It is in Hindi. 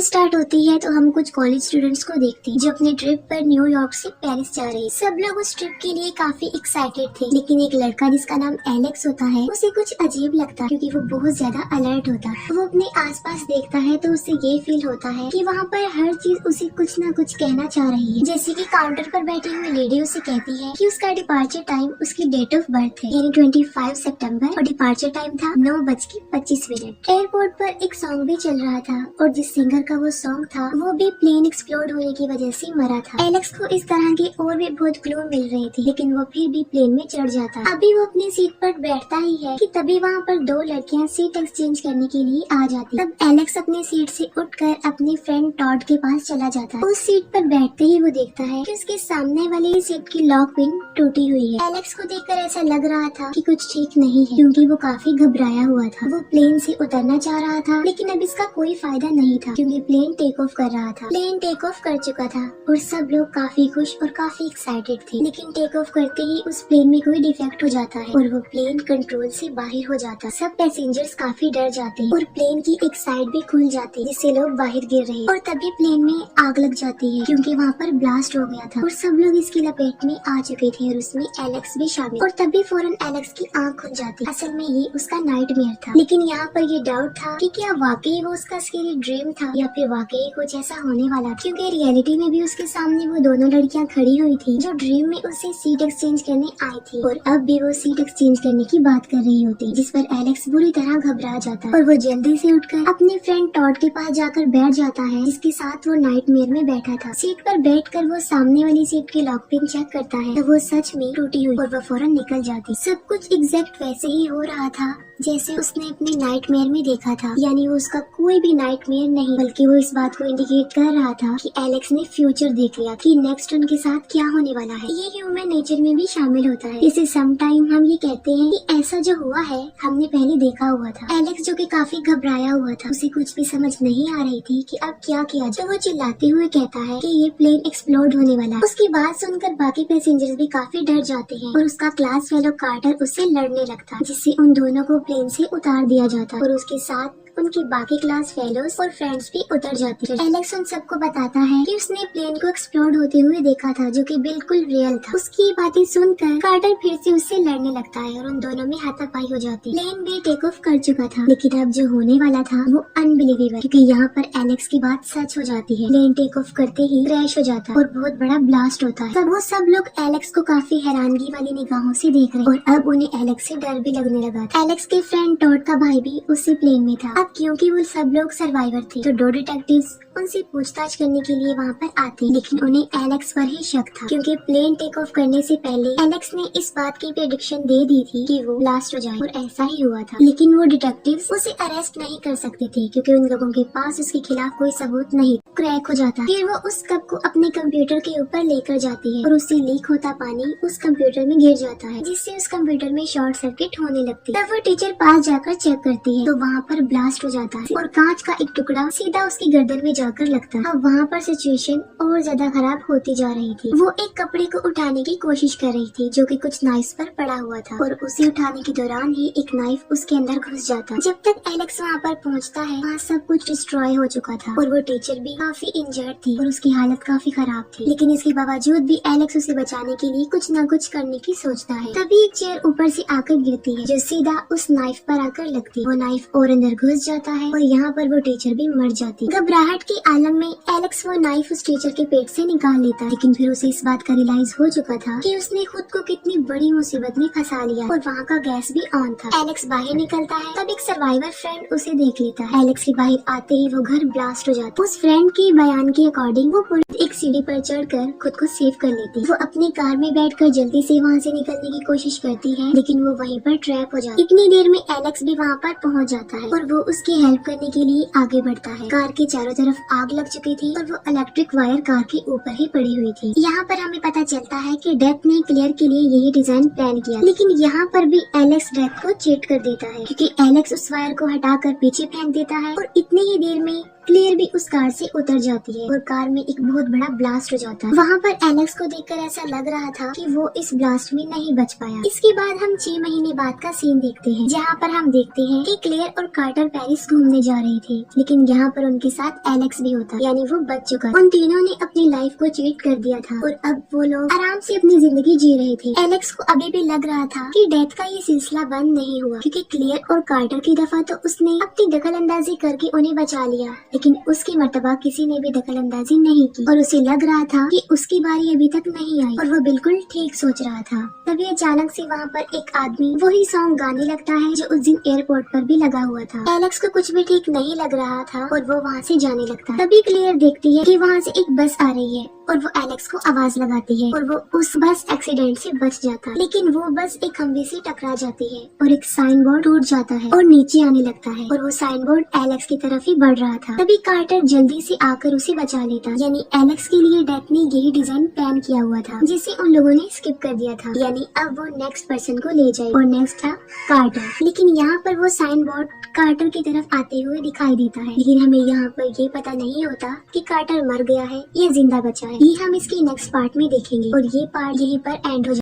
मूवी स्टार्ट होती है तो हम कुछ कॉलेज स्टूडेंट्स को देखते हैं जो अपने ट्रिप पर न्यूयॉर्क से पेरिस जा रहे हैं। सब लोग उस ट्रिप के लिए काफी एक्साइटेड थे, लेकिन एक लड़का जिसका नाम एलेक्स होता है उसे कुछ अजीब लगता है क्योंकि वो बहुत ज्यादा अलर्ट होता है। वो अपने आसपास देखता है तो उसे ये फील होता है कि वहाँ पर हर चीज उसे कुछ न कुछ कहना चाह रही है। जैसे कि काउंटर पर बैठी हुई लेडी उसे कहती है कि उसका डिपार्चर टाइम उसकी डेट ऑफ बर्थ है, यानी 25 सितंबर, और डिपार्चर टाइम था 9:25। एयरपोर्ट पर एक सॉन्ग भी चल रहा था और जिस सिंगर का वो सॉन्ग था वो भी प्लेन एक्सप्लोड होने की वजह से मरा था। एलेक्स को इस तरह के और भी बहुत क्लू मिल रहे थे, लेकिन वो फिर भी प्लेन में चढ़ जाता। अभी वो अपनी सीट पर बैठता ही है कि तभी वहाँ पर दो लड़कियाँ सीट एक्सचेंज करने के लिए आ जाती। तब एलेक्स अपनी सीट से उठकर अपने फ्रेंड टॉड के पास चला जाता है। उस सीट पर बैठते ही वो देखता है कि उसके सामने वाली सीट की लॉक पिन टूटी हुई है। एलेक्स को देखकर ऐसा लग रहा था कि कुछ ठीक नहीं है, क्योंकि वो काफी घबराया हुआ था। वो प्लेन से उतरना चाह रहा था, लेकिन अब इसका कोई फायदा नहीं था क्योंकि प्लेन टेक ऑफ कर रहा था। प्लेन टेक ऑफ कर चुका था और सब लोग काफी खुश और काफी एक्साइटेड थे, लेकिन टेक ऑफ करते ही उस प्लेन में कोई डिफेक्ट हो जाता है और वो प्लेन कंट्रोल से बाहर हो जाता। सब पैसेंजर्स काफी डर जाते हैं और प्लेन की एक साइड भी खुल जाती है जिससे लोग बाहर गिर रहे हैं। और तभी प्लेन में आग लग जाती है क्योंकि वहाँ पर ब्लास्ट हो गया था और सब लोग इसकी लपेट में आ चुके थे और उसमें एलेक्स भी शामिल। और तभी फौरन एलेक्स की आंख खुल जाती। असल में ये उसका नाइटमेयर था, लेकिन यहाँ पर ये डाउट था कि क्या वाकई वो उसका स्केरी ड्रीम था या फिर वाकई कुछ ऐसा होने वाला, क्योंकि रियलिटी में भी उसके सामने वो दोनों लड़कियां खड़ी हुई थी जो ड्रीम में उससे सीट एक्सचेंज करने आई थी और अब भी वो सीट एक्सचेंज करने की बात कर रही होती, जिस पर एलेक्स बुरी तरह घबरा जाता और वो जल्दी से उठकर अपने फ्रेंड टॉड के पास जाकर बैठ जाता है जिसके साथ वो नाइटमेयर में बैठा था। सीट पर बैठकर वो सामने वाली सीट की लॉक पिन चेक करता है तो वो सच में टूटी हुई और वो फौरन निकल जाती। सब कुछ एग्जैक्ट वैसे ही हो रहा था जैसे उसने अपने नाइटमेयर में देखा था, यानी वो उसका कोई भी नाइटमेयर नहीं, बल्कि वो इस बात को इंडिकेट कर रहा था कि एलेक्स ने फ्यूचर देख लिया कि नेक्स्ट उनके साथ क्या होने वाला है। ये ह्यूमन नेचर में भी शामिल होता है। इसे सम टाइम हम ये कहते हैं कि ऐसा जो हुआ है हमने पहले देखा हुआ था। एलेक्स जो कि काफी घबराया हुआ था, उसे कुछ भी समझ नहीं आ रही थी कि अब क्या किया जाए। वो चिल्लाते हुए कहता है कि ये प्लेन एक्सप्लोड होने वाला है। उसकी बात सुनकर बाकी पैसेंजर्स भी काफी डर जाते हैं और उसका क्लास फेलो कार्टर उससे लड़ने लगता, जिससे उन दोनों को प्लेन से उतार दिया जाता और उसके साथ उनकी बाकी क्लास फेलोज और फ्रेंड्स भी उतर जाते हैं। एलेक्स उन सबको बताता है कि उसने प्लेन को एक्सप्लोड होते हुए देखा था, जो कि बिल्कुल रियल था। उसकी बातें सुनकर कार्टर फिर से उससे लड़ने लगता है और उन दोनों में हाथापाई हो जाती। प्लेन भी टेक ऑफ कर चुका था, लेकिन अब जो होने वाला था वो अनबिलीवेबल, क्योंकि यहाँ पर एलेक्स की बात सच हो जाती है। प्लेन टेक ऑफ करते ही क्रैश हो जाता है और बहुत बड़ा ब्लास्ट होता है। तब वो सब लोग एलेक्स को काफी हैरानगी वाली निगाहों से देख रहे और अब उन्हें एलेक्स से डर भी लगने लगा था। एलेक्स के फ्रेंड टॉड का भाई भी उसी प्लेन में था। अब क्योंकि वो सब लोग सर्वाइवर थे तो दो डिटेक्टिव्स उनसे पूछताछ करने के लिए वहाँ पर आते, लेकिन उन्हें एलेक्स पर ही शक था क्योंकि प्लेन टेक ऑफ करने से पहले एलेक्स ने इस बात की प्रेडिक्शन दे दी थी कि वो ब्लास्ट हो जाए और ऐसा ही हुआ था। लेकिन वो डिटेक्टिव्स उसे अरेस्ट नहीं कर सकते थे क्योंकि उन लोगों के पास उसके खिलाफ कोई सबूत नहीं। क्रैक हो जाता। फिर वो उस कप को अपने कंप्यूटर के ऊपर लेकर जाती है और उससे लीक होता पानी उस कंप्यूटर में गिर जाता है, जिससे उस कंप्यूटर में शॉर्ट सर्किट होने लगती है। तब वो टीचर पास जाकर चेक करती है तो वहाँ पर ब्लास्ट हो जाता है और कांच का एक टुकड़ा सीधा उसकी गर्दन में जाकर लगता है। अब वहाँ पर सिचुएशन और ज्यादा खराब होती जा रही थी। वो एक कपड़े को उठाने की कोशिश कर रही थी जो कि कुछ नाइफ पर पड़ा हुआ था और उसे उठाने के दौरान ही एक नाइफ उसके अंदर घुस जाता। जब तक एलेक्स वहाँ पर पहुँचता है वहाँ सब कुछ डिस्ट्रॉय हो चुका था और वो टीचर भी काफी इंजर्ड थी और उसकी हालत काफी खराब थी, लेकिन इसके बावजूद भी एलेक्स उसे बचाने के लिए कुछ न कुछ करने की सोचता है। तभी एक चेयर ऊपर से आकर गिरती है जो सीधा उस नाइफ पर आकर लगती है। वो नाइफ और अंदर घुस जाता है और यहाँ पर वो टीचर भी मर जाती। घबराहट के आलम में एलेक्स वो नाइफ उस टीचर के पेट से निकाल लेता है, लेकिन फिर उसे इस बात का रियलाइज हो चुका था कि उसने खुद को कितनी बड़ी मुसीबत में फंसा लिया और वहाँ का गैस भी ऑन था। एलेक्स बाहर निकलता है तब एक सर्वाइवर फ्रेंड उसे देख लेता है। एलेक्स के बाहर आते ही वो घर ब्लास्ट हो जाता है। उस फ्रेंड के बयान के अकॉर्डिंग वो पुलिस एक सीढ़ी पर चढ़कर खुद को सेव कर लेती। वो अपनी कार में बैठकर जल्दी से वहाँ से निकलने की कोशिश करती है, लेकिन वो वहीं पर ट्रैप हो जाती है। इतनी देर में एलेक्स भी वहाँ पर पहुँच जाता है और वो उसकी हेल्प करने के लिए आगे बढ़ता है। कार के चारों तरफ आग लग चुकी थी और वो इलेक्ट्रिक वायर कार के ऊपर ही पड़ी हुई थी। यहाँ पर हमें पता चलता है कि डेथ ने क्लियर के लिए यही डिजाइन प्लान किया, लेकिन यहाँ पर भी एलेक्स डेथ को चीट कर देता है क्योंकि एलेक्स उस वायर को हटाकर पीछे फेंक देता है और इतनी ही देर में क्लियर भी उस कार से उतर जाती है और कार में एक बहुत बड़ा ब्लास्ट हो जाता है। वहाँ पर एलेक्स को देखकर ऐसा लग रहा था कि वो इस ब्लास्ट में नहीं बच पाया। इसके बाद हम 6 महीने बाद का सीन देखते हैं, जहाँ पर हम देखते हैं कि क्लियर और कार्टर पेरिस घूमने जा रहे थे, लेकिन यहाँ पर उनके साथ एलेक्स भी होता, यानी वो बच चुका। उन तीनों ने अपनी लाइफ को चीट कर दिया था और अब वो लोग आराम से अपनी जिंदगी जी रहे थे। एलेक्स को अभी भी लग रहा था कि डेथ का ये सिलसिला बंद नहीं हुआ, क्योंकि क्लियर और कार्टर की दफा तो उसने अपनी दखल अंदाजी करके उन्हें बचा लिया, लेकिन उसकी मर्तबा किसी ने भी दखल अंदाजी नहीं की और उसे लग रहा था कि उसकी बारी अभी तक नहीं आई और वो बिल्कुल ठीक सोच रहा था। तभी अचानक से वहाँ पर एक आदमी वही सॉन्ग गाने लगता है जो उस दिन एयरपोर्ट पर भी लगा हुआ था। एलेक्स को कुछ भी ठीक नहीं लग रहा था और वो वहाँ से जाने लगता है। तभी क्लियर देखती है कि वहाँ से एक बस आ रही है और वो एलेक्स को आवाज लगाती है और वो उस बस एक्सीडेंट से बच जाता है, लेकिन वो बस एक खंभे से टकरा जाती है और एक साइन बोर्ड टूट जाता है और नीचे आने लगता है और वो साइन बोर्ड एलेक्स की तरफ ही बढ़ रहा था। तभी कार्टर जल्दी से आकर उसे बचा लेता, यानी एलेक्स के लिए डेथ ने यही डिजाइन प्लान किया हुआ था जिसे उन लोगों ने स्किप कर दिया था, यानी अब वो नेक्स्ट पर्सन को ले जाए और नेक्स्ट था कार्टर। लेकिन यहाँ पर वो साइन बोर्ड कार्टर की तरफ आते हुए दिखाई देता है, लेकिन हमें यहाँ पर ये पता नहीं होता कि कार्टर मर गया है या जिंदा बचा है। ये हम इसके नेक्स्ट पार्ट में देखेंगे और ये पार्ट यहीं पर एंड हो